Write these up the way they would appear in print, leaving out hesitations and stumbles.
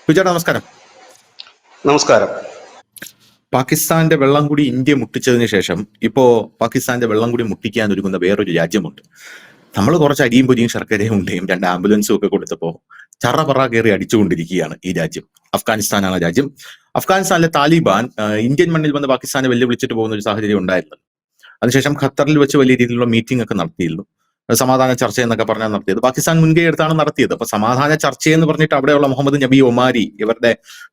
സുജാത നമസ്കാരം. നമസ്കാരം. പാകിസ്ഥാന്റെ വെള്ളം കൂടി ഇന്ത്യ മുട്ടിച്ചതിന് ശേഷം ഇപ്പോ പാകിസ്ഥാന്റെ വെള്ളം കൂടി മുട്ടിക്കാൻ ഒരുങ്ങുന്ന വേറൊരു രാജ്യമുണ്ട്. നമ്മൾ കുറച്ച് അരിയും പൊരിയും ശർക്കരയും ഉണ്ടയും 2 ആംബുലൻസും ഒക്കെ കൊടുത്തപ്പോ ചറപറ കയറി അടിച്ചുകൊണ്ടിരിക്കുകയാണ് ഈ രാജ്യം. അഫ്ഗാനിസ്ഥാനാണ് രാജ്യം. അഫ്ഗാനിസ്ഥാനിലെ താലിബാൻ ഇന്ത്യൻ മണ്ണിൽ വന്ന് പാകിസ്ഥാനെ വെല്ലുവിളിച്ചിട്ട് പോകുന്ന ഒരു സാഹചര്യം ഉണ്ടായിരുന്നു. അതിനുശേഷം ഖത്തറിൽ വെച്ച് വലിയ രീതിയിലുള്ള മീറ്റിംഗ് ഒക്കെ നടത്തിയിരുന്നു. സമാധാന ചർച്ച എന്നൊക്കെ പറഞ്ഞാൽ നടത്തിയത്. പാകിസ്ഥാൻ മുൻകൈ എടുത്താണ് നടത്തിയത്. അപ്പൊ സമാധാന ചർച്ചയെന്ന് പറഞ്ഞിട്ട് അവിടെയുള്ള മുഹമ്മദ് നബി ഒമാരി, ഇവരുടെ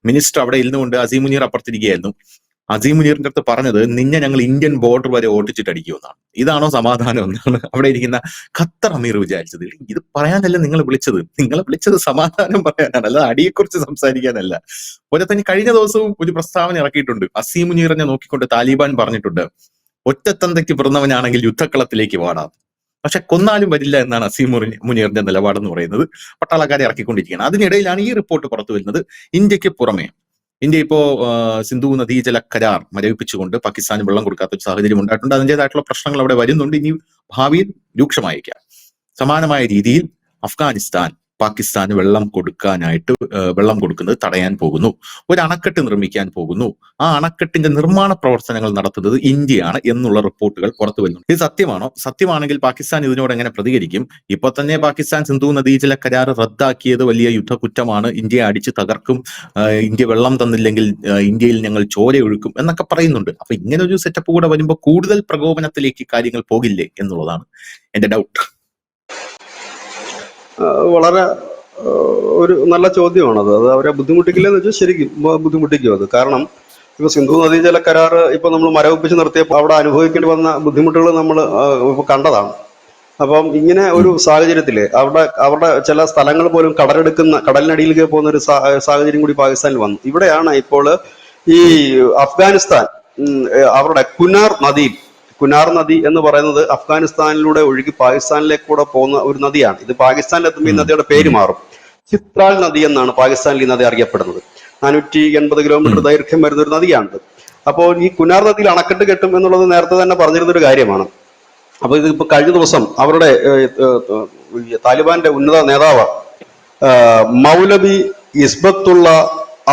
മിനിസ്റ്റർ, അവിടെ ഇരുന്നുകൊണ്ട് അസീം മുനീർ അപ്പുറത്തിരിക്കുകയായിരുന്നു. അസീം മുനീറിന്റെ അടുത്ത് പറഞ്ഞത്, നിന്നെ ഞങ്ങൾ ഇന്ത്യൻ ബോർഡർ വരെ ഓട്ടിച്ചിട്ട് അടിക്കുമെന്നാണ്. ഇതാണോ സമാധാനം എന്നാണ് അവിടെ ഇരിക്കുന്ന ഖത്തർ അമീർ വിചാരിച്ചത്. ഇത് പറയാനല്ല നിങ്ങളെ വിളിച്ചത് സമാധാനം പറയാനാണ്, അല്ലാതെ അടിയെക്കുറിച്ച് സംസാരിക്കാനല്ല. പോലെ തന്നെ കഴിഞ്ഞ ദിവസവും ഒരു പ്രസ്താവന ഇറക്കിയിട്ടുണ്ട്. അസീം മുനീറിനെ നോക്കിക്കൊണ്ട് താലിബാൻ പറഞ്ഞിട്ടുണ്ട്, ഒറ്റത്തന്തയ്ക്ക് പിറന്നവനാണെങ്കിൽ യുദ്ധക്കളത്തിലേക്ക് വാടാം, പക്ഷെ കൊന്നാലും വരില്ല എന്നാണ് അസീം മുനീറിന്റെ നിലപാടെന്ന് പറയുന്നത്. പട്ടാളക്കാരെ ഇറക്കിക്കൊണ്ടിരിക്കുകയാണ്. അതിനിടയിലാണ് ഈ റിപ്പോർട്ട് പുറത്തു വരുന്നത്. ഇന്ത്യക്ക് പുറമെ ഇന്ത്യ ഇപ്പോ സിന്ധു നദീജല കരാർ മരവിപ്പിച്ചുകൊണ്ട് പാകിസ്ഥാന് വെള്ളം കൊടുക്കാത്ത ഒരു സാഹചര്യം ഉണ്ടായിട്ടുണ്ട്. അതിൻ്റെതായിട്ടുള്ള പ്രശ്നങ്ങൾ അവിടെ വരുന്നുണ്ട്. ഇനി ഭാവിയിൽ രൂക്ഷമായേക്കാം. സമാനമായ രീതിയിൽ അഫ്ഗാനിസ്ഥാൻ പാകിസ്ഥാന് വെള്ളം കൊടുക്കുന്നത് തടയാൻ പോകുന്നു. ഒരു അണക്കെട്ട് നിർമ്മിക്കാൻ പോകുന്നു. ആ അണക്കെട്ടിന്റെ നിർമ്മാണ പ്രവർത്തനങ്ങൾ നടത്തുന്നത് ഇന്ത്യയാണ് എന്നുള്ള റിപ്പോർട്ടുകൾ പുറത്തു വരുന്നുണ്ട്. ഇത് സത്യമാണോ? സത്യമാണെങ്കിൽ പാകിസ്ഥാൻ ഇതിനോട് എങ്ങനെ പ്രതികരിക്കും? ഇപ്പൊ തന്നെ പാകിസ്ഥാൻ സിന്ധു നദീജല കരാർ റദ്ദാക്കിയത് വലിയ യുദ്ധക്കുറ്റമാണ്, ഇന്ത്യയെ അടിച്ചു തകർക്കും, ഇന്ത്യ വെള്ളം തന്നില്ലെങ്കിൽ ഇന്ത്യയിൽ ഞങ്ങൾ ചോരയൊഴുക്കും എന്നൊക്കെ പറയുന്നുണ്ട്. അപ്പൊ ഇങ്ങനെ ഒരു സെറ്റപ്പ് കൂടെ വരുമ്പോൾ കൂടുതൽ പ്രകോപനത്തിലേക്ക് കാര്യങ്ങൾ പോകില്ലേ എന്നുള്ളതാണ് എന്റെ ഡൗട്ട്. വളരെ ഒരു നല്ല ചോദ്യമാണത്. അത് അവരെ ബുദ്ധിമുട്ടിക്കില്ലെന്ന് വെച്ചാൽ ശരിക്കും ബുദ്ധിമുട്ടിക്കും അത്. കാരണം ഇപ്പൊ സിന്ധു നദീജല കരാർ ഇപ്പൊ നമ്മൾ മരവിപ്പിച്ച് നിർത്തിയപ്പോൾ അവിടെ അനുഭവിക്കേണ്ടി വന്ന ബുദ്ധിമുട്ടുകൾ നമ്മൾ ഇപ്പൊ കണ്ടതാണ്. അപ്പം ഇങ്ങനെ ഒരു സാഹചര്യത്തില് അവരുടെ ചില സ്ഥലങ്ങൾ പോലും കടലിനടിയിലേക്ക് പോകുന്ന ഒരു സാഹചര്യം കൂടി പാകിസ്ഥാനിൽ വന്നു. ഇവിടെയാണ് ഇപ്പോൾ ഈ അഫ്ഗാനിസ്ഥാൻ അവരുടെ കുനാർ നദി എന്ന് പറയുന്നത് അഫ്ഗാനിസ്ഥാനിലൂടെ ഒഴുകി പാകിസ്ഥാനിലേക്ക് കൂടെ പോകുന്ന ഒരു നദിയാണ്. ഇത് പാകിസ്ഥാനിലെത്തുമ്പോൾ ഈ നദിയുടെ പേര് മാറും. ചിത്രാൽ നദി എന്നാണ് പാകിസ്ഥാനിൽ ഈ നദി അറിയപ്പെടുന്നത്. 480 കിലോമീറ്റർ ദൈർഘ്യം വരുന്ന ഒരു നദിയാണിത്. അപ്പോൾ ഈ കുനാർ നദിയിൽ അണക്കെട്ട് കെട്ടും എന്നുള്ളത് നേരത്തെ തന്നെ പറഞ്ഞിരുന്നൊരു കാര്യമാണ്. അപ്പൊ ഇത് ഇപ്പൊ കഴിഞ്ഞ ദിവസം അവരുടെ താലിബാന്റെ ഉന്നത നേതാവ് മൗലവി ഇസ്ബത്തുള്ള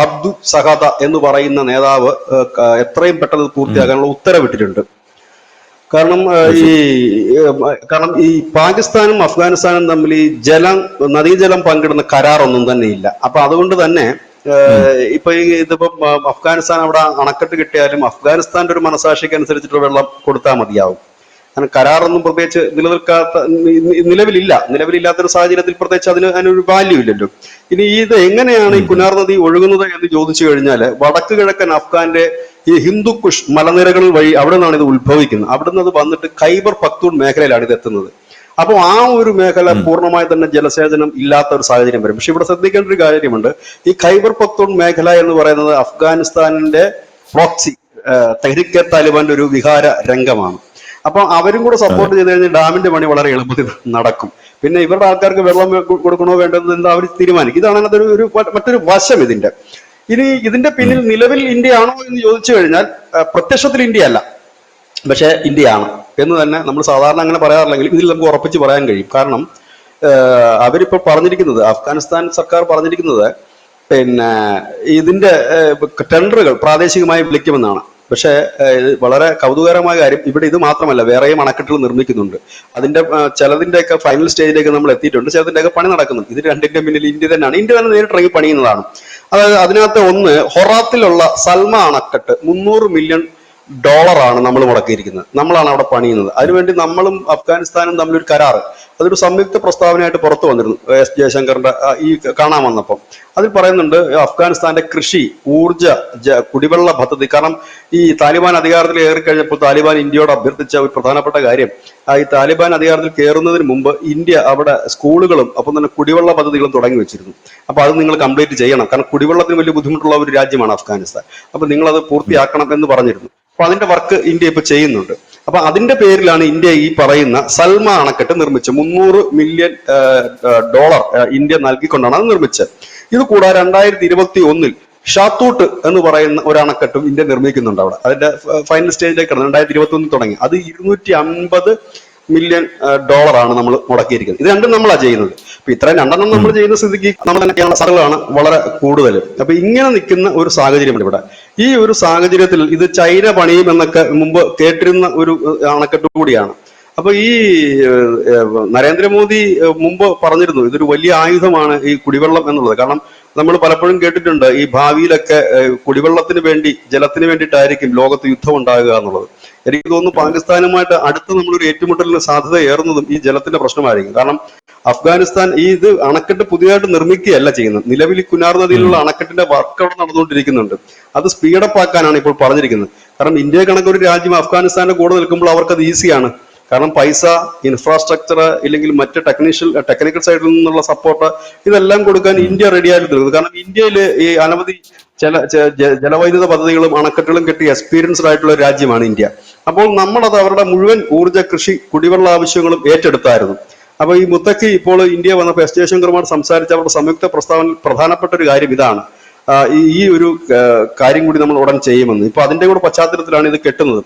അബ്ദു സഹദ എന്ന് പറയുന്ന നേതാവ് എത്രയും പെട്ടെന്ന് പൂർത്തിയാക്കാനുള്ള ഉത്തരവിട്ടിട്ടുണ്ട്. കാരണം ഈ പാകിസ്ഥാനും അഫ്ഗാനിസ്ഥാനും തമ്മിൽ ഈ നദീജലം പങ്കിടുന്ന കരാറൊന്നും തന്നെ ഇല്ല. അപ്പൊ അതുകൊണ്ട് തന്നെ ഇതിപ്പോ അഫ്ഗാനിസ്ഥാൻ അവിടെ അണക്കെട്ട് കിട്ടിയാലും അഫ്ഗാനിസ്ഥാന്റെ ഒരു മനസാക്ഷിക്ക് അനുസരിച്ചിട്ട് വെള്ളം കൊടുത്താൽ മതിയാവും. കാരണം കരാറൊന്നും പ്രത്യേകിച്ച് നിലവിലില്ലാത്തൊരു സാഹചര്യത്തിൽ പ്രത്യേകിച്ച് അതിനൊരു വാല്യൂ ഇല്ലല്ലോ. ഇനി ഇത് എങ്ങനെയാണ് ഈ കുനാർ നദി ഒഴുകുന്നത് എന്ന് ചോദിച്ചു കഴിഞ്ഞാൽ, വടക്ക് കിഴക്കൻ അഫ്ഗാന്റെ ഈ ഹിന്ദുക്കുഷ് മലനിരകൾ വഴി അവിടെ നിന്നാണ് ഇത് ഉത്ഭവിക്കുന്നത്. അവിടെ നിന്ന് അത് വന്നിട്ട് ഖൈബർ പക്തൂൺ മേഖലയിലാണ് ഇത് എത്തുന്നത്. അപ്പോൾ ആ ഒരു മേഖല പൂർണ്ണമായി തന്നെ ജലസേചനം ഇല്ലാത്ത ഒരു സാഹചര്യം വരും. പക്ഷെ ഇവിടെ ശ്രദ്ധിക്കേണ്ട ഒരു കാര്യമുണ്ട്. ഈ ഖൈബർ പക്തൂൺ മേഖല എന്ന് പറയുന്നത് അഫ്ഗാനിസ്ഥാനിന്റെ പ്രോക്സി തെഹ്രിക്കെ താലിബാന്റെ ഒരു വിഹാര രംഗമാണ്. അപ്പൊ അവരും കൂടെ സപ്പോർട്ട് ചെയ്ത് കഴിഞ്ഞാൽ ഡാമിന്റെ പണി വളരെ എളുപ്പത്തിൽ നടക്കും. പിന്നെ ഇവരുടെ ആൾക്കാർക്ക് വെള്ളം കൊടുക്കണോ വേണ്ടത് എന്താ അവർ തീരുമാനിക്കും. ഇതാണ് അതിനകത്തൊരു മറ്റൊരു വശം ഇതിന്റെ. ഇനി ഇതിന്റെ പിന്നിൽ നിലവിൽ ഇന്ത്യ ആണോ എന്ന് ചോദിച്ചു കഴിഞ്ഞാൽ പ്രത്യക്ഷത്തിൽ ഇന്ത്യ അല്ല, പക്ഷെ ഇന്ത്യയാണ് എന്ന് തന്നെ നമ്മൾ സാധാരണ അങ്ങനെ പറയാറില്ലെങ്കിൽ ഇതിൽ നമുക്ക് ഉറപ്പിച്ച് പറയാൻ കഴിയും. കാരണം അവരിപ്പോൾ പറഞ്ഞിരിക്കുന്നത്, അഫ്ഗാനിസ്ഥാൻ സർക്കാർ പറഞ്ഞിരിക്കുന്നത് പിന്നെ ഇതിന്റെ ടെൻഡറുകൾ പ്രാദേശികമായി വിളിക്കുമെന്നാണ്. പക്ഷെ വളരെ കൗതുകകരമായ കാര്യം, ഇവിടെ ഇത് മാത്രമല്ല വേറെയും അണക്കെട്ടുകൾ നിർമ്മിക്കുന്നുണ്ട്. അതിന്റെ ചിലതിന്റെയൊക്കെ ഫൈനൽ സ്റ്റേജിലേക്ക് നമ്മൾ എത്തിയിട്ടുണ്ട്, ചിലതിന്റെയൊക്കെ പണി നടക്കുന്നുണ്ട്. ഇത് രണ്ടിന്റെ പിന്നിൽ ഇന്ത്യ തന്നെ നേരിട്ടിറങ്ങി പണിയുന്നതാണ്. അതായത് അതിനകത്ത് ഒന്ന്, ഹൊറാത്തിലുള്ള സൽമ അണക്കെട്ട് $300 മില്യൺ നമ്മൾ മുടക്കിയിരിക്കുന്നത്. നമ്മളാണ് അവിടെ പണിയുന്നത്. അതിനുവേണ്ടി നമ്മളും അഫ്ഗാനിസ്ഥാനും തമ്മിലൊരു കരാർ, അതൊരു സംയുക്ത പ്രസ്താവനയായിട്ട് പുറത്തു വന്നിരുന്നു എസ് ജയശങ്കറിന്റെ ഈ കാണാൻ വന്നപ്പോൾ. അതിൽ പറയുന്നുണ്ട് അഫ്ഗാനിസ്ഥാന്റെ കൃഷി, ഊർജ, കുടിവെള്ള പദ്ധതി. കാരണം ഈ താലിബാൻ അധികാരത്തിൽ കയറിക്കഴിഞ്ഞപ്പോൾ താലിബാൻ ഇന്ത്യയോട് അഭ്യർത്ഥിച്ച ഒരു പ്രധാനപ്പെട്ട കാര്യം, ഈ താലിബാൻ അധികാരത്തിൽ കയറുന്നതിന് മുമ്പ് ഇന്ത്യ അവിടെ സ്കൂളുകളും ഒപ്പം തന്നെ കുടിവെള്ള പദ്ധതികളും തുടങ്ങി വെച്ചിരുന്നു. അപ്പൊ അത് നിങ്ങൾ കംപ്ലീറ്റ് ചെയ്യണം, കാരണം കുടിവെള്ളത്തിന് വലിയ ബുദ്ധിമുട്ടുള്ള ഒരു രാജ്യമാണ് അഫ്ഗാനിസ്ഥാൻ. അപ്പൊ നിങ്ങൾ അത് പൂർത്തിയാക്കണം എന്ന് പറഞ്ഞിരുന്നു. അപ്പൊ അതിന്റെ വർക്ക് ഇന്ത്യ ഇപ്പൊ ചെയ്യുന്നുണ്ട്. അപ്പൊ അതിന്റെ പേരിലാണ് ഇന്ത്യ ഈ പറയുന്ന സൽമ അണക്കെട്ട് നിർമ്മിച്ചത്. $300 മില്യൺ ഇന്ത്യ നൽകിക്കൊണ്ടാണ് അത് നിർമ്മിച്ചത്. ഇത് കൂടാതെ 2021 ഷാത്തൂട്ട് എന്ന് പറയുന്ന ഒരു അണക്കെട്ടും ഇന്ത്യ നിർമ്മിക്കുന്നുണ്ട് അവിടെ. അതിന്റെ ഫൈനൽ സ്റ്റേജിലേക്ക് 2021 തുടങ്ങി. അത് 250 മില്യൺ ഡോളറാണ് നമ്മൾ മുടക്കിയിരിക്കുന്നത്. ഇത് രണ്ടും നമ്മളാണ് ചെയ്യുന്നത്. അപ്പൊ ഇത്രയും രണ്ടെണ്ണം നമ്മൾ ചെയ്യുന്ന സ്ഥിതിക്ക് നമ്മൾ തന്നെ ചെയ്യേണ്ട സാധനങ്ങളാണ് വളരെ കൂടുതൽ. അപ്പൊ ഇങ്ങനെ നിൽക്കുന്ന ഒരു സാഹചര്യമാണ് ഇവിടെ. ഈ ഒരു സാഹചര്യത്തിൽ ഇത് ചൈന പണിയും എന്നൊക്കെ മുമ്പ് കേട്ടിരുന്ന ഒരു അണക്കെട്ട് കൂടിയാണ്. അപ്പൊ ഈ നരേന്ദ്രമോദി മുമ്പ് പറഞ്ഞിരുന്നു ഇതൊരു വലിയ ആയുധമാണ് ഈ കുടിവെള്ളം എന്നുള്ളത്. കാരണം നമ്മൾ പലപ്പോഴും കേട്ടിട്ടുണ്ട് ഈ ഭാവിയിലൊക്കെ കുടിവെള്ളത്തിന് വേണ്ടി, ജലത്തിന് വേണ്ടിയിട്ടായിരിക്കും ലോകത്ത് യുദ്ധം ഉണ്ടാകുക എന്നുള്ളത്. എനിക്ക് തോന്നുന്നു പാകിസ്ഥാനുമായിട്ട് അടുത്ത് നമ്മളൊരു ഏറ്റുമുട്ടലിന് സാധ്യത ഏറുന്നതും ഈ ജലത്തിന്റെ പ്രശ്നമായിരിക്കും. കാരണം അഫ്ഗാനിസ്ഥാൻ ഇത് അണക്കെട്ട് പുതിയതായിട്ട് നിർമ്മിക്കുകയല്ല ചെയ്യുന്നത്. നിലവിൽ കുനാർ നദിയിലുള്ള അണക്കെട്ടിന്റെ വർക്ക് അവിടെ നടന്നുകൊണ്ടിരിക്കുന്നുണ്ട്. അത് സ്പീഡപ്പ് ആക്കാനാണ് ഇപ്പോൾ പറഞ്ഞിരിക്കുന്നത്. കാരണം ഇന്ത്യ കണക്കൊരു രാജ്യം അഫ്ഗാനിസ്ഥാന്റെ കൂടെ നിൽക്കുമ്പോൾ അവർക്കത് ഈസിയാണ്. കാരണം പൈസ, ഇൻഫ്രാസ്ട്രക്ചർ, ഇല്ലെങ്കിൽ മറ്റ് ടെക്നിക്കൽ സൈഡിൽ നിന്നുള്ള സപ്പോർട്ട് ഇതെല്ലാം കൊടുക്കാൻ ഇന്ത്യ റെഡിയായിട്ട് നിൽക്കുന്നത്. കാരണം ഇന്ത്യയിൽ ഈ അനവധി ജലവൈദ്യുത പദ്ധതികളും അണക്കെട്ടുകളും കെട്ടി എക്സ്പീരിയൻസ്ഡ് ആയിട്ടുള്ള ഒരു രാജ്യമാണ് ഇന്ത്യ. അപ്പോൾ നമ്മളത് അവരുടെ മുഴുവൻ ഊർജ്ജ, കൃഷി, കുടിവെള്ള ആവശ്യങ്ങളും ഏറ്റെടുത്തായിരുന്നു. അപ്പൊ ഈ മുത്തക്ക് ഇപ്പോൾ ഇന്ത്യ വന്നപ്പോൾ എസ് ജയശങ്കറുമായിട്ട് സംസാരിച്ച അവരുടെ സംയുക്ത പ്രസ്താവനയിൽ പ്രധാനപ്പെട്ട ഒരു കാര്യം ഇതാണ്. ഈ ഒരു കാര്യം കൂടി നമ്മൾ ഉടൻ ചെയ്യുമെന്ന്. ഇപ്പൊ അതിന്റെ കൂടെ പശ്ചാത്തലത്തിലാണ് ഇത് കെട്ടുന്നത്.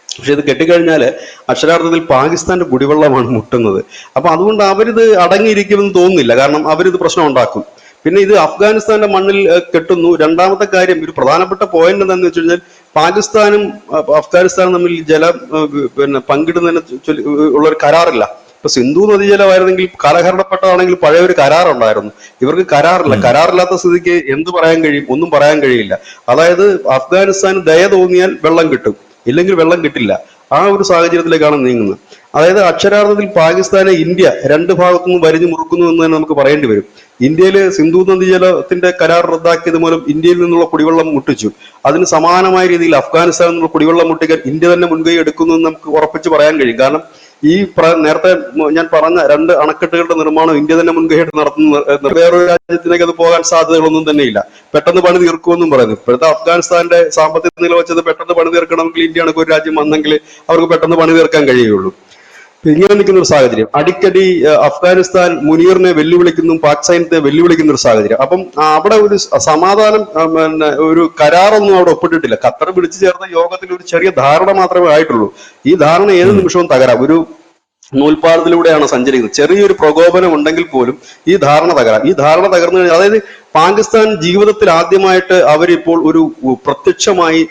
പക്ഷെ ഇത് കെട്ടിക്കഴിഞ്ഞാൽ അക്ഷരാർത്ഥത്തിൽ പാകിസ്ഥാന്റെ കുടിവെള്ളമാണ് മുട്ടുന്നത്. അപ്പൊ അതുകൊണ്ട് അവരിത് അടങ്ങിയിരിക്കുമെന്ന് തോന്നുന്നില്ല. കാരണം അവരിത് പ്രശ്നം ഉണ്ടാക്കും. പിന്നെ ഇത് അഫ്ഗാനിസ്ഥാന്റെ മണ്ണിൽ കെട്ടുന്നു. രണ്ടാമത്തെ കാര്യം, ഒരു പ്രധാനപ്പെട്ട പോയിന്റ് എന്താണെന്ന് വെച്ച് കഴിഞ്ഞാൽ പാകിസ്ഥാനും അഫ്ഗാനിസ്ഥാനും തമ്മിൽ ജലം പങ്കിടുന്നതിനെ ഉള്ളൊരു കരാറില്ല. ഇപ്പൊ സിന്ധു നദീജലമായിരുന്നെങ്കിൽ കാലഹരണപ്പെട്ടതാണെങ്കിൽ പഴയ ഒരു കരാറുണ്ടായിരുന്നു. ഇവർക്ക് കരാറില്ല. കരാറില്ലാത്ത സ്ഥിതിക്ക് എന്ത് പറയാൻ കഴിയും? ഒന്നും പറയാൻ കഴിയില്ല. അതായത് അഫ്ഗാനിസ്ഥാന് ദയ തോന്നിയാൽ വെള്ളം കിട്ടും, ഇല്ലെങ്കിൽ വെള്ളം കിട്ടില്ല. ആ ഒരു സാഹചര്യത്തിലേക്കാണ് നീങ്ങുന്നത്. അതായത് അക്ഷരാർത്ഥത്തിൽ പാകിസ്ഥാനെ ഇന്ത്യ രണ്ട് ഭാഗത്തു നിന്നും വരിഞ്ഞു മുറുക്കുന്നു എന്ന് തന്നെ നമുക്ക് പറയേണ്ടി വരും. ഇന്ത്യയിൽ സിന്ധു നദീജലത്തിന്റെ കരാർ റദ്ദാക്കിയത് മൂലം ഇന്ത്യയിൽ നിന്നുള്ള കുടിവെള്ളം മുട്ടിച്ചു. അതിന് സമാനമായ രീതിയിൽ അഫ്ഗാനിസ്ഥാനിൽ നിന്നുള്ള കുടിവെള്ളം മുട്ടിക്കാൻ ഇന്ത്യ തന്നെ മുൻകൈ എടുക്കുന്നു എന്ന് നമുക്ക് ഉറപ്പിച്ച് പറയാൻ കഴിയും. കാരണം ഈ നേരത്തെ ഞാൻ പറഞ്ഞ രണ്ട് അണക്കെട്ടുകളുടെ നിർമ്മാണം ഇന്ത്യ തന്നെ മുൻകൈയായിട്ട് നടത്തുന്ന വേറൊരു രാജ്യത്തിലേക്ക് അത് പോകാൻ സാധ്യതകളൊന്നും തന്നെയില്ല. പെട്ടെന്ന് പണി തീർക്കുമെന്നും പറയുന്നു. ഇപ്പോഴത്തെ അഫ്ഗാനിസ്ഥാന്റെ സാമ്പത്തിക നില വെച്ചത് പെട്ടെന്ന് പണി തീർക്കണമെങ്കിൽ ഇന്ത്യ കണക്ക് ഒരു രാജ്യം വന്നെങ്കിൽ അവർക്ക് പെട്ടെന്ന് പണി തീർക്കാൻ കഴിയുള്ളൂ. ഇങ്ങനെ നിൽക്കുന്ന ഒരു സാഹചര്യം. അടിക്കടി അഫ്ഗാനിസ്ഥാൻ മുനീറിനെ വെല്ലുവിളിക്കുന്നു, പാക് സൈന്യത്തെ വെല്ലുവിളിക്കുന്ന ഒരു സാഹചര്യം. അപ്പം അവിടെ ഒരു സമാധാനം, ഒരു കരാറൊന്നും അവിടെ ഒപ്പിട്ടിട്ടില്ല. ഖത്തർ വിളിച്ചു ചേർന്ന യോഗത്തിൽ ഒരു ചെറിയ ധാരണ മാത്രമേ ആയിട്ടുള്ളൂ. ഈ ധാരണ ഏത് നിമിഷവും തകരാം. ഒരു നൂൽപ്പാലത്തിലൂടെയാണ് സഞ്ചരിക്കുന്നത്. ചെറിയൊരു പ്രകോപനം ഉണ്ടെങ്കിൽ പോലും ഈ ധാരണ തകരാം. ഈ ധാരണ തകർന്നു കഴിഞ്ഞാൽ, അതായത് പാകിസ്ഥാൻ ജീവിതത്തിൽ ആദ്യമായിട്ട് അവരിപ്പോൾ ഒരു പ്രത്യക്ഷമായി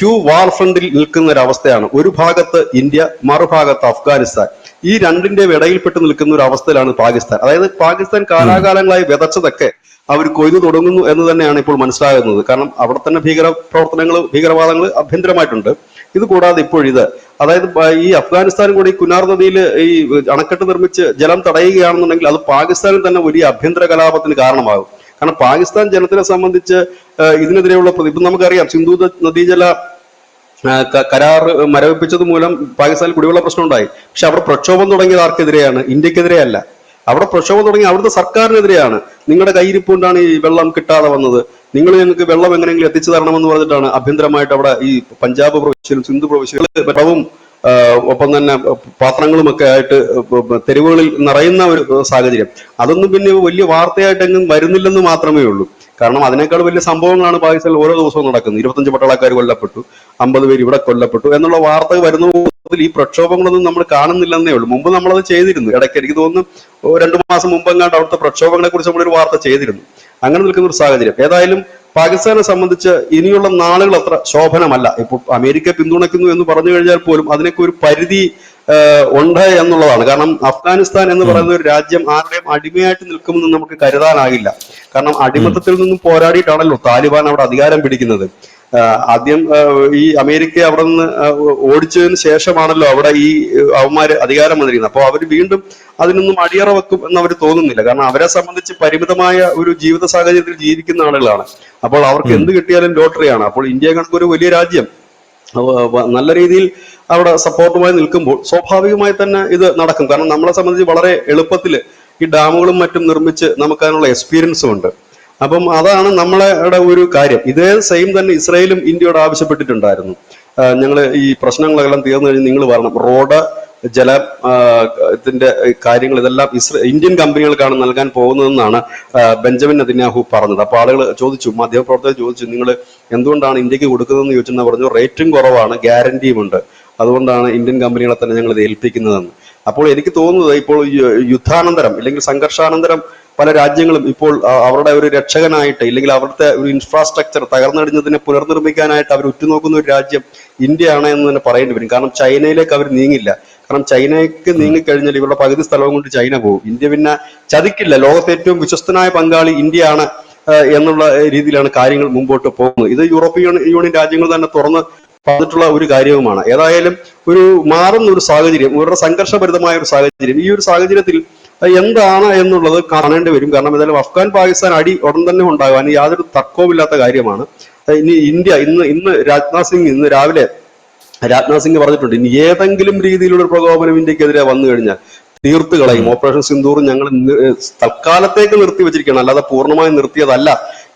ടു വാർ ഫ്രണ്ടിൽ നിൽക്കുന്ന ഒരു അവസ്ഥയാണ്. ഒരു ഭാഗത്ത് ഇന്ത്യ, മറുഭാഗത്ത് അഫ്ഗാനിസ്ഥാൻ. ഈ രണ്ടിന്റെ ഇടയിൽപ്പെട്ട് നിൽക്കുന്ന ഒരു അവസ്ഥയിലാണ് പാകിസ്ഥാൻ. അതായത് പാകിസ്ഥാൻ കാലാകാലങ്ങളായി വിതച്ചതൊക്കെ അവർ കൊയ്തു തുടങ്ങുന്നു എന്ന് തന്നെയാണ് ഇപ്പോൾ മനസ്സിലാകുന്നത്. കാരണം അവിടെ തന്നെ ഭീകരവാദങ്ങൾ ആഭ്യന്തരമായിട്ടുണ്ട്. ഇത് കൂടാതെ ഇപ്പോഴിത്, അതായത് ഈ അഫ്ഗാനിസ്ഥാനും കൂടി കുനാർ നദിയിൽ ഈ അണക്കെട്ട് നിർമ്മിച്ച് ജലം തടയുകയാണെന്നുണ്ടെങ്കിൽ അത് പാകിസ്ഥാനിൽ തന്നെ വലിയ ആഭ്യന്തര കലാപത്തിന് കാരണമാകും. കാരണം പാകിസ്ഥാൻ ജനത്തിനെ സംബന്ധിച്ച് ഇതിനെതിരെയുള്ള ഇപ്പം നമുക്കറിയാം, സിന്ധു നദീജല കരാർ മരവിപ്പിച്ചത് മൂലം പാകിസ്ഥാനിൽ കുടിവെള്ള പ്രശ്നം ഉണ്ടായി. പക്ഷെ അവിടെ പ്രക്ഷോഭം തുടങ്ങിയത് ആർക്കെതിരെയാണ്? ഇന്ത്യക്കെതിരെയല്ല. അവിടെ പ്രക്ഷോഭം തുടങ്ങി അവിടുത്തെ സർക്കാരിനെതിരെയാണ്. നിങ്ങളുടെ കയ്യിരിപ്പുകൊണ്ടാണ് ഈ വെള്ളം കിട്ടാതെ വന്നത്, നിങ്ങൾ ഞങ്ങൾക്ക് വെള്ളം എങ്ങനെയെങ്കിലും എത്തിച്ചു തരണമെന്ന് പറഞ്ഞിട്ടാണ് ആഭ്യന്തരമായിട്ട് അവിടെ ഈ പഞ്ചാബ് പ്രവിശ്യയിലും സിന്ധു പ്രവിശ്യകളിൽ വെള്ളവും ഒപ്പം തന്നെ പാത്രങ്ങളും ഒക്കെ ആയിട്ട് തെരുവുകളിൽ നിറയുന്ന ഒരു സാഹചര്യം. അതൊന്നും പിന്നെ വലിയ വാർത്തയായിട്ടെങ്ങും വരുന്നില്ലെന്ന് മാത്രമേ ഉള്ളൂ. കാരണം അതിനേക്കാൾ വലിയ സംഭവങ്ങളാണ് പാകിസ്ഥാനിൽ ഓരോ ദിവസവും നടക്കുന്നത്. 25 പട്ടാളക്കാർ കൊല്ലപ്പെട്ടു, 50 പേര് ഇവിടെ കൊല്ലപ്പെട്ടു എന്നുള്ള വാർത്ത വരുന്ന ഈ പ്രക്ഷോഭങ്ങളൊന്നും നമ്മൾ കാണുന്നില്ലെന്നേ ഉള്ളൂ. മുമ്പ് നമ്മളത് ചെയ്തിരുന്നു. ഇടയ്ക്ക് എനിക്ക് തോന്നുന്നു 2 മാസം മുമ്പെങ്ങാണ്ട് അവിടുത്തെ പ്രക്ഷോഭങ്ങളെ കുറിച്ച് നമ്മളൊരു വാർത്ത ചെയ്തിരുന്നു. അങ്ങനെ നിൽക്കുന്ന ഒരു സാഹചര്യം. ഏതായാലും പാകിസ്ഥാനെ സംബന്ധിച്ച് ഇനിയുള്ള നാളുകൾ അത്ര ശോഭനമല്ല. ഇപ്പൊ അമേരിക്ക പിന്തുണയ്ക്കുന്നു എന്ന് പറഞ്ഞു കഴിഞ്ഞാൽ പോലും അതിനൊക്കെ ഒരു പരിധി ഉണ്ട് എന്നുള്ളതാണ്. കാരണം അഫ്ഗാനിസ്ഥാൻ എന്ന് പറയുന്ന ഒരു രാജ്യം ആരുടെയും അടിമയായിട്ട് നിൽക്കുമെന്ന് നമുക്ക് കരുതാനാകില്ല. കാരണം അടിമത്തത്തിൽ നിന്നും പോരാടിയിട്ടാണല്ലോ താലിബാൻ അവിടെ അധികാരം പിടിക്കുന്നത്. ആദ്യം ഈ അമേരിക്ക അവിടെ നിന്ന് ഓടിച്ചതിന് ശേഷമാണല്ലോ അവിടെ ഈ അവന്മാര് അധികാരം വന്നിരിക്കുന്നത്. അപ്പോൾ അവർ വീണ്ടും അതിനൊന്നും അടിയറ വെക്കും എന്ന് അവർ തോന്നുന്നില്ല. കാരണം അവരെ സംബന്ധിച്ച് പരിമിതമായ ഒരു ജീവിത സാഹചര്യത്തിൽ ജീവിക്കുന്ന ആളുകളാണ്. അപ്പോൾ അവർക്ക് എന്ത് കിട്ടിയാലും ലോട്ടറിയാണ്. അപ്പോൾ ഇന്ത്യ കണക്കൊരു വലിയ രാജ്യം നല്ല രീതിയിൽ അവിടെ സപ്പോർട്ടുമായി നിൽക്കുമ്പോൾ സ്വാഭാവികമായി തന്നെ ഇത് നടക്കും. കാരണം നമ്മളെ സംബന്ധിച്ച് വളരെ എളുപ്പത്തിൽ ഈ ഡാമുകളും മറ്റും നിർമ്മിച്ച് നമുക്ക് അതിനുള്ള എക്സ്പീരിയൻസും ഉണ്ട്. അപ്പം അതാണ് നമ്മളുടെ ഒരു കാര്യം. ഇതേ സെയിം തന്നെ ഇസ്രായേലും ഇന്ത്യയോട് ആവശ്യപ്പെട്ടിട്ടുണ്ടായിരുന്നു. ഞങ്ങൾ ഈ പ്രശ്നങ്ങളെല്ലാം തീർന്നു കഴിഞ്ഞ് നിങ്ങൾ വരണം, റോഡ്, ജലത്തിന്റെ കാര്യങ്ങൾ ഇതെല്ലാം ഇന്ത്യൻ കമ്പനികൾക്കാണ് നൽകാൻ പോകുന്നതെന്നാണ് ബെഞ്ചമിൻ നെതന്യാഹു പറഞ്ഞത്. അപ്പൊ ആളുകൾ ചോദിച്ചു, മാധ്യമപ്രവർത്തകർ ചോദിച്ചു, നിങ്ങൾ എന്തുകൊണ്ടാണ് ഇന്ത്യക്ക് കൊടുക്കുന്നതെന്ന് ചോദിച്ചെന്ന് പറഞ്ഞു, റേറ്റും കുറവാണ്, ഗ്യാരണ്ടിയും ഉണ്ട്, അതുകൊണ്ടാണ് ഇന്ത്യൻ കമ്പനികളെ തന്നെ ഞങ്ങൾ ഇത് ഏൽപ്പിക്കുന്നതെന്ന്. അപ്പോൾ എനിക്ക് തോന്നുന്നത് ഇപ്പോൾ യുദ്ധാനന്തരം അല്ലെങ്കിൽ സംഘർഷാനന്തരം പല രാജ്യങ്ങളും ഇപ്പോൾ അവരുടെ ഒരു രക്ഷകനായിട്ട് ഇല്ലെങ്കിൽ അവിടുത്തെ ഒരു ഇൻഫ്രാസ്ട്രക്ചർ തകർന്നടിഞ്ഞതിനെ പുനർനിർമ്മിക്കാനായിട്ട് അവർ ഉറ്റുനോക്കുന്ന ഒരു രാജ്യം ഇന്ത്യയാണ് എന്ന് തന്നെ പറയേണ്ടി വരും. കാരണം ചൈനയിലേക്ക് അവർ നീങ്ങില്ല. കാരണം ചൈനയ്ക്ക് നീങ്ങിക്കഴിഞ്ഞാൽ ഇവരുടെ പകുതി സ്ഥലവും കൊണ്ട് ചൈന പോകും. ഇന്ത്യ പിന്നെ ചതിക്കില്ല. ലോകത്തെ ഏറ്റവും വിശ്വസ്തനായ പങ്കാളി ഇന്ത്യയാണ് എന്നുള്ള രീതിയിലാണ് കാര്യങ്ങൾ മുമ്പോട്ട് പോകുന്നത്. ഇത് യൂറോപ്യൻ യൂണിയൻ രാജ്യങ്ങൾ തന്നെ തുറന്ന് പറഞ്ഞിട്ടുള്ള ഒരു കാര്യവുമാണ്. ഏതായാലും ഒരു മാറുന്ന ഒരു സാഹചര്യം, ഇവരുടെ സംഘർഷഭരിതമായ ഒരു സാഹചര്യം, ഈ ഒരു സാഹചര്യത്തിൽ എന്താണ് എന്നുള്ളത് കാണേണ്ടി വരും. കാരണം എന്തായാലും അഫ്ഗാൻ പാകിസ്ഥാൻ അടി ഉടൻ തന്നെ ഉണ്ടാകാൻ യാതൊരു തർക്കവുമില്ലാത്ത കാര്യമാണ്. ഇനി ഇന്ത്യ ഇന്ന് ഇന്ന് രാവിലെ രാജ്നാഥ് സിംഗ് പറഞ്ഞിട്ടുണ്ട്, ഇനി ഏതെങ്കിലും രീതിയിലുള്ള ഒരു പ്രകോപനം ഇന്ത്യക്കെതിരെ വന്നു കഴിഞ്ഞാൽ തീർത്ത് കളയും. ഓപ്പറേഷൻ സിന്ദൂർ ഞങ്ങൾ തൽക്കാലത്തേക്ക് നിർത്തി വെച്ചിരിക്കുകയാണ്, അല്ലാതെ പൂർണ്ണമായും നിർത്തിയതല്ല.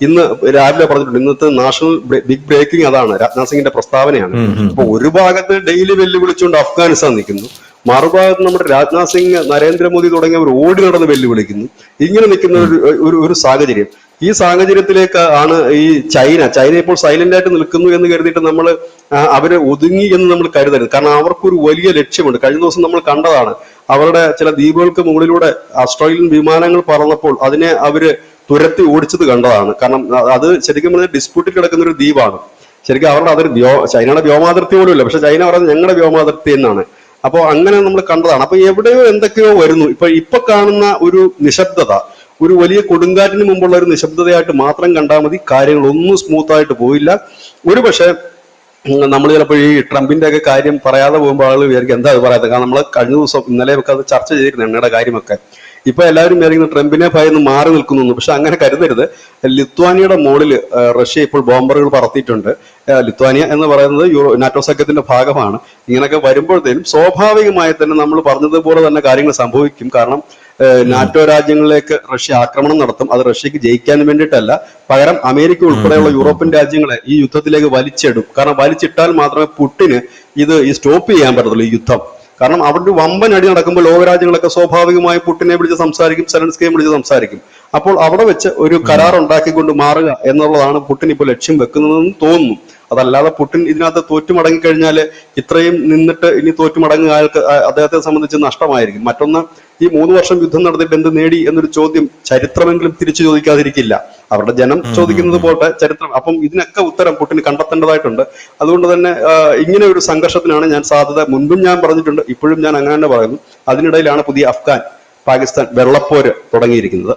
ഇന്ന് രാവിലെ പറഞ്ഞിട്ടുണ്ട്. ഇന്നത്തെ നാഷണൽ ബിഗ് ബ്രേക്കിംഗ് അതാണ്, രാജ്നാഥ് സിംഗിന്റെ പ്രസ്താവനയാണ്. അപ്പൊ ഒരു ഭാഗത്ത് ഡെയിലി വെല്ലുവിളിച്ചുകൊണ്ട് അഫ്ഗാനിസ്ഥാൻ നിൽക്കുന്നു, മറുഭാഗത്ത് നമ്മുടെ രാജ്നാഥ് സിംഗ്, നരേന്ദ്രമോദി തുടങ്ങിയവർ ഓടി നടന്ന് വെല്ലുവിളിക്കുന്നു. ഇങ്ങനെ നിൽക്കുന്ന ഒരു സാഹചര്യം. ഈ സാഹചര്യത്തിലേക്ക് ആണ് ഈ ചൈന ഇപ്പോൾ സൈലന്റ് ആയിട്ട് നിൽക്കുന്നു എന്ന് കരുതിയിട്ട് നമ്മൾ അവര് ഒതുങ്ങി എന്ന് നമ്മൾ കരുതരുത്. കാരണം അവർക്കൊരു വലിയ ലക്ഷ്യമുണ്ട്. കഴിഞ്ഞ ദിവസം നമ്മൾ കണ്ടതാണ്, അവരുടെ ചില ദ്വീപുകൾക്ക് മുകളിലൂടെ ഓസ്ട്രേലിയൻ വിമാനങ്ങൾ പറന്നപ്പോൾ അതിനെ അവര് തുരത്തി ഓടിച്ചത് കണ്ടതാണ്. കാരണം അത് ശരിക്കും പറഞ്ഞാൽ ഡിസ്പ്യൂട്ടിൽ കിടക്കുന്ന ഒരു ദ്വീപാണ്. ശരിക്കും അവരുടെ അതൊരു ചൈനയുടെ വ്യോമാതിർത്തി പോലും ഇല്ല, പക്ഷെ ചൈന പറയുന്നത് ഞങ്ങളുടെ വ്യോമാതിർത്തി എന്നാണ്. അപ്പോൾ അങ്ങനെ നമ്മൾ കണ്ടതാണ്. അപ്പൊ എവിടെയോ എന്തൊക്കെയോ വരുന്നു. ഇപ്പൊ കാണുന്ന ഒരു നിശബ്ദത ഒരു വലിയ കൊടുങ്കാറ്റിന് മുമ്പുള്ള ഒരു നിശബ്ദതയായിട്ട് മാത്രം കണ്ടാൽ മതി. കാര്യങ്ങളൊന്നും സ്മൂത്ത് ആയിട്ട് പോയില്ല. ഒരു പക്ഷേ നമ്മൾ ചിലപ്പോൾ ഈ ട്രംപിന്റെ ഒക്കെ കാര്യം പറയാതെ പോകുമ്പോൾ ആളുകൾ വിചാരിക്കും എന്താ അത് പറയാത്തത്. കാരണം നമ്മൾ കഴിഞ്ഞ ദിവസം ഇന്നലെയൊക്കെ അത് ചർച്ച ചെയ്തിരുന്നു, എണ്ണയുടെ കാര്യമൊക്കെ. ഇപ്പൊ എല്ലാവരും വിചാരിക്കുന്നു ട്രംപിനെ ഭയന്ന് മാറി നിൽക്കുന്നു. പക്ഷെ അങ്ങനെ കരുതരുത്. ലിത്വാനിയയുടെ മുകളിൽ റഷ്യ ഇപ്പോൾ ബോംബറുകൾ പറത്തിയിട്ടുണ്ട്. ലിത്വാനിയ എന്ന് പറയുന്നത് നാറ്റോ സഖ്യത്തിന്റെ ഭാഗമാണ്. ഇങ്ങനെയൊക്കെ വരുമ്പോഴത്തേനും സ്വാഭാവികമായി തന്നെ നമ്മൾ പറഞ്ഞതുപോലെ തന്നെ കാര്യങ്ങൾ സംഭവിക്കും. കാരണം നാറ്റോ രാജ്യങ്ങളിലേക്ക് റഷ്യ ആക്രമണം നടത്തും. അത് റഷ്യക്ക് ജയിക്കാൻ വേണ്ടിയിട്ടല്ല, പകരം അമേരിക്ക ഉൾപ്പെടെയുള്ള യൂറോപ്യൻ രാജ്യങ്ങളെ ഈ യുദ്ധത്തിലേക്ക് വലിച്ചിടും. കാരണം വലിച്ചിട്ടാൽ മാത്രമേ പുടിന് ഇത് സ്റ്റോപ്പ് ചെയ്യാൻ പറ്റത്തുള്ളൂ, ഈ യുദ്ധം. കാരണം അവിടെ ഒരു വമ്പൻ അടി നടക്കുമ്പോൾ ലോകരാജ്യങ്ങളൊക്കെ സ്വാഭാവികമായി പുടിനെ വിളിച്ച് സംസാരിക്കും, സെലൻസ്കിയെ വിളിച്ച് സംസാരിക്കും. അപ്പോൾ അവിടെ വെച്ച് ഒരു കരാർ ഉണ്ടാക്കിക്കൊണ്ട് മാറുക എന്നുള്ളതാണ് പുടിൻ ഇപ്പോൾ ലക്ഷ്യം വെക്കുന്നതെന്ന് തോന്നുന്നു. അതല്ലാതെ പുടിൻ ഇതിനകത്ത് തോറ്റുമടങ്ങിക്കഴിഞ്ഞാൽ ഇത്രയും നിന്നിട്ട് ഇനി തോറ്റുമടങ്ങുക അദ്ദേഹത്തെ സംബന്ധിച്ച് നഷ്ടമായിരിക്കും. മറ്റൊന്ന്, ഈ 3 വർഷം യുദ്ധം നടത്തിയിട്ട് എന്ത് നേടി എന്നൊരു ചോദ്യം ചരിത്രമെങ്കിലും തിരിച്ചു ചോദിക്കാതിരിക്കില്ല. അവരുടെ ജനം ചോദിക്കുന്നത് പോട്ടെ, ചരിത്രം. അപ്പം ഇതിനൊക്കെ ഉത്തരം പുടിന് കണ്ടെത്തേണ്ടതായിട്ടുണ്ട്. അതുകൊണ്ട് തന്നെ ഇങ്ങനെ ഒരു സംഘർഷത്തിനാണ് ഞാൻ സാധ്യത. മുൻപും ഞാൻ പറഞ്ഞിട്ടുണ്ട്, ഇപ്പോഴും ഞാൻ അങ്ങനെ തന്നെ പറയുന്നു. അതിനിടയിലാണ് പുതിയ അഫ്ഗാൻ പാകിസ്ഥാൻ വെള്ളപ്പോര് തുടങ്ങിയിരിക്കുന്നത്.